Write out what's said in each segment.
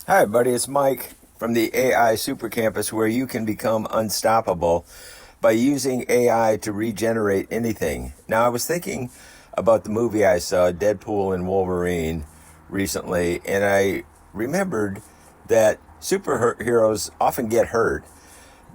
Hi, buddy. It's Mike from the AI SuperCampus, where you can become unstoppable by using AI to regenerate anything. Now, I was thinking about the movie I saw, Deadpool and Wolverine, recently, and I remembered that superheroes often get hurt,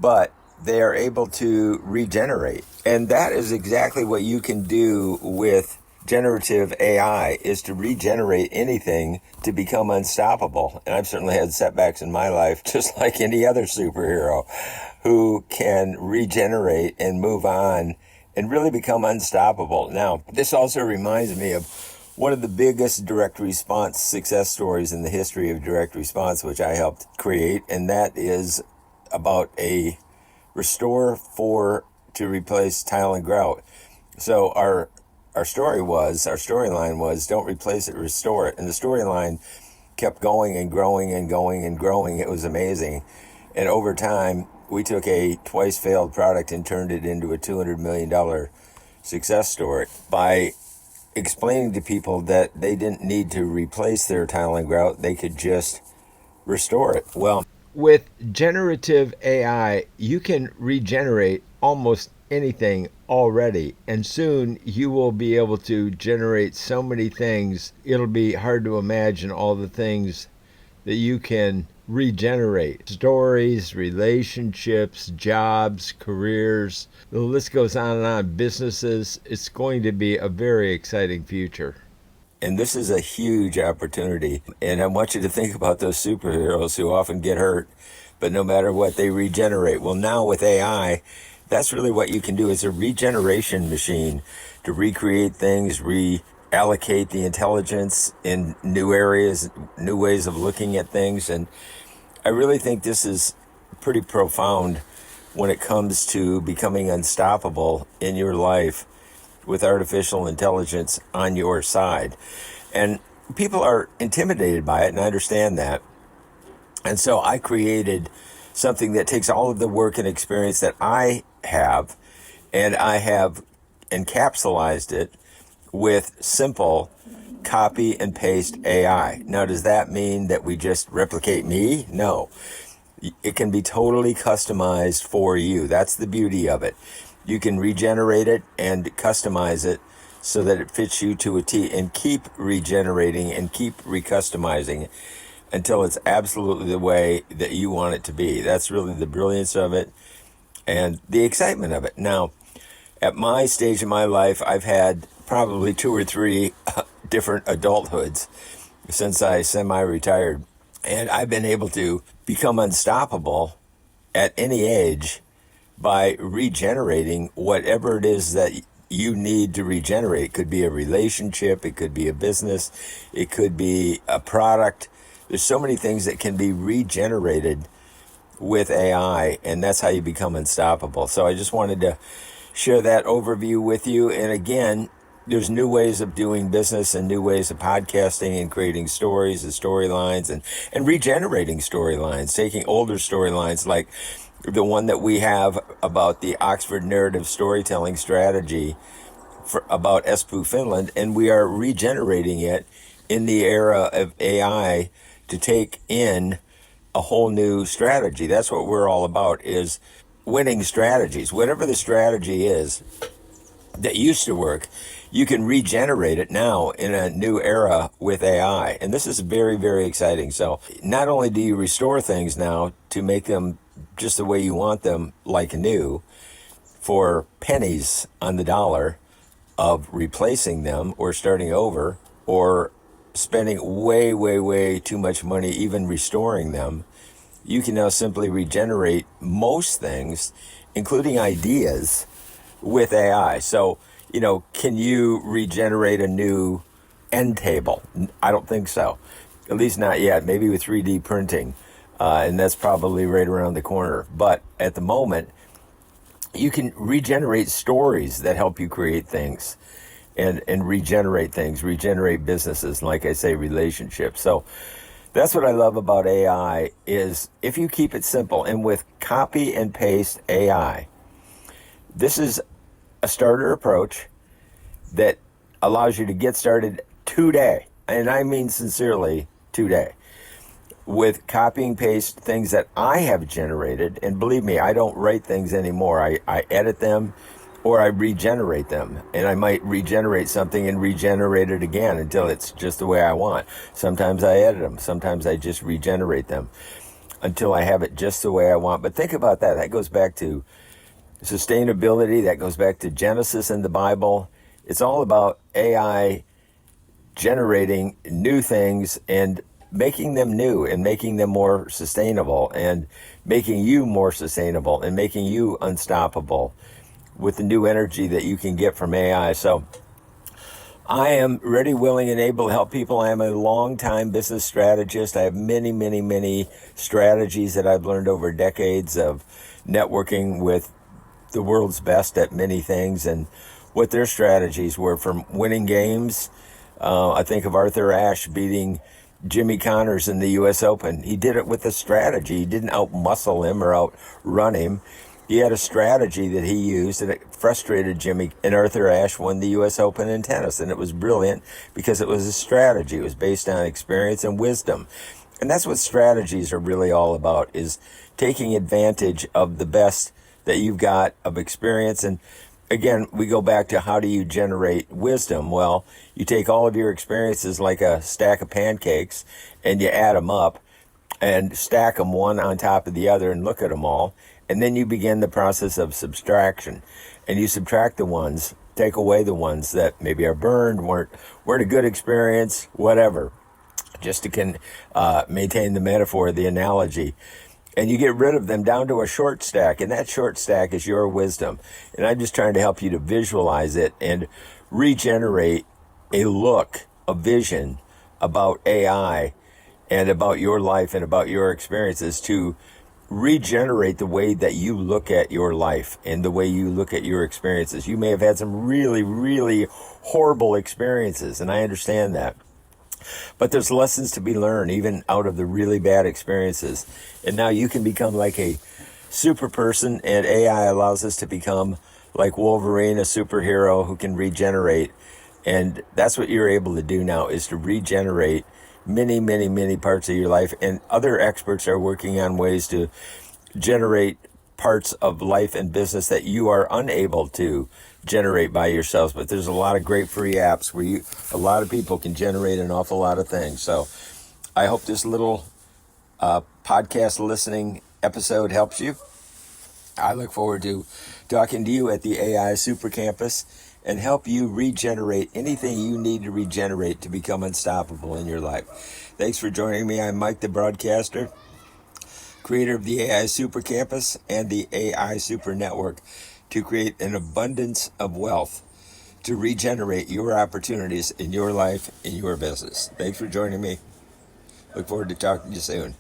but they are able to regenerate. And that is exactly what you can do with generative AI, is to regenerate anything to become unstoppable. And I've certainly had setbacks in my life, just like any other superhero who can regenerate and move on and really become unstoppable. Now, this also reminds me of one of the biggest direct response success stories in the history of direct response, which I helped create, and that is about a restore for to replace tile and grout. So our storyline was don't replace it, restore it. And the storyline kept going and growing and going and growing. It was amazing. And over time, we took a twice failed product and turned it into a $200 million success story by explaining to people that they didn't need to replace their tile and grout. They could just restore it. Well, with generative AI, you can regenerate almost anything already, and soon you will be able to generate so many things, it'll be hard to imagine all the things that you can regenerate. Stories, relationships, jobs, careers, the list goes on and on, businesses. It's going to be a very exciting future. And this is a huge opportunity. And I want you to think about those superheroes who often get hurt, but no matter what, they regenerate. Well, now with AI, that's really what you can do. It's a regeneration machine to recreate things, reallocate the intelligence in new areas, new ways of looking at things. And I really think this is pretty profound when it comes to becoming unstoppable in your life with artificial intelligence on your side. And people are intimidated by it, and I understand that. And so I created something that takes all of the work and experience that I have, and I have encapsulated it with simple copy and paste AI. Now, does that mean that we just replicate me? No. It can be totally customized for you. That's the beauty of it. You can regenerate it and customize it so that it fits you to a T, and keep regenerating and keep recustomizing it until it's absolutely the way that you want it to be. That's really the brilliance of it and the excitement of it. Now, at my stage in my life, I've had probably 2 or 3 different adulthoods since I semi-retired. And I've been able to become unstoppable at any age by regenerating whatever it is that you need to regenerate. It could be a relationship, it could be a business, it could be a product. There's so many things that can be regenerated with AI, and that's how you become unstoppable. So I just wanted to share that overview with you. And again, there's new ways of doing business and new ways of podcasting and creating stories and storylines and regenerating storylines, taking older storylines like the one that we have about the Oxford narrative storytelling strategy about Espoo, Finland, and we are regenerating it in the era of AI to take in a whole new strategy. That's what we're all about, is winning strategies. Whatever the strategy is that used to work, you can regenerate it now in a new era with AI. And this is very, very exciting. So not only do you restore things now to make them just the way you want them, like new, for pennies on the dollar of replacing them or starting over or spending way, way, way too much money even restoring them, you can now simply regenerate most things, including ideas, with AI. So, can you regenerate a new end table? I don't think so. At least not yet. Maybe with 3D printing. And that's probably right around the corner. But at the moment, you can regenerate stories that help you create things and regenerate things, regenerate businesses, and like I say, relationships. So that's what I love about AI, is if you keep it simple and with copy and paste AI, this is a starter approach that allows you to get started today. And I mean sincerely, today. with copying paste things that I have generated. And believe me, I don't write things anymore. I edit them or I regenerate them. And I might regenerate something and regenerate it again until it's just the way I want. Sometimes I edit them. Sometimes I just regenerate them until I have it just the way I want. But think about that. That goes back to sustainability. That goes back to Genesis in the Bible. It's all about AI generating new things and making them new and making them more sustainable and making you more sustainable and making you unstoppable with the new energy that you can get from AI. So I am ready, willing, and able to help people. I am a long-time business strategist. I have many, many, many strategies that I've learned over decades of networking with the world's best at many things and what their strategies were, from winning games. I think of Arthur Ashe beating Jimmy Connors in the U.S. Open. He did it with a strategy. He didn't out-muscle him or outrun him. He had a strategy that he used, and it frustrated Jimmy. And Arthur Ashe won the U.S. Open in tennis, and it was brilliant because it was a strategy. It was based on experience and wisdom. And that's what strategies are really all about, is taking advantage of the best that you've got of experience. And again, we go back to, how do you generate wisdom? Well, you take all of your experiences like a stack of pancakes and you add them up and stack them one on top of the other and look at them all. And then you begin the process of subtraction, and you subtract the ones, take away the ones that maybe are burned, weren't a good experience, whatever, just to maintain the metaphor, the analogy. And you get rid of them down to a short stack, and that short stack is your wisdom. And I'm just trying to help you to visualize it and regenerate a look, a vision about AI and about your life and about your experiences, to regenerate the way that you look at your life and the way you look at your experiences. You may have had some really, really horrible experiences, and I understand that. But there's lessons to be learned even out of the really bad experiences. And now you can become like a super person, and AI allows us to become like Wolverine, a superhero who can regenerate. And that's what you're able to do now, is to regenerate many, many, many parts of your life. And other experts are working on ways to generate parts of life and business that you are unable to generate by yourselves. But there's a lot of great free apps where a lot of people can generate an awful lot of things. So I hope this little podcast listening episode helps you. I look forward to talking to you at the AI SuperCampus and help you regenerate anything you need to regenerate to become unstoppable in your life. Thanks for joining me. I'm Mike, the broadcaster, creator of the AI SuperCampus and the AI Super Network, to create an abundance of wealth to regenerate your opportunities in your life, in your business. Thanks for joining me. Look forward to talking to you soon.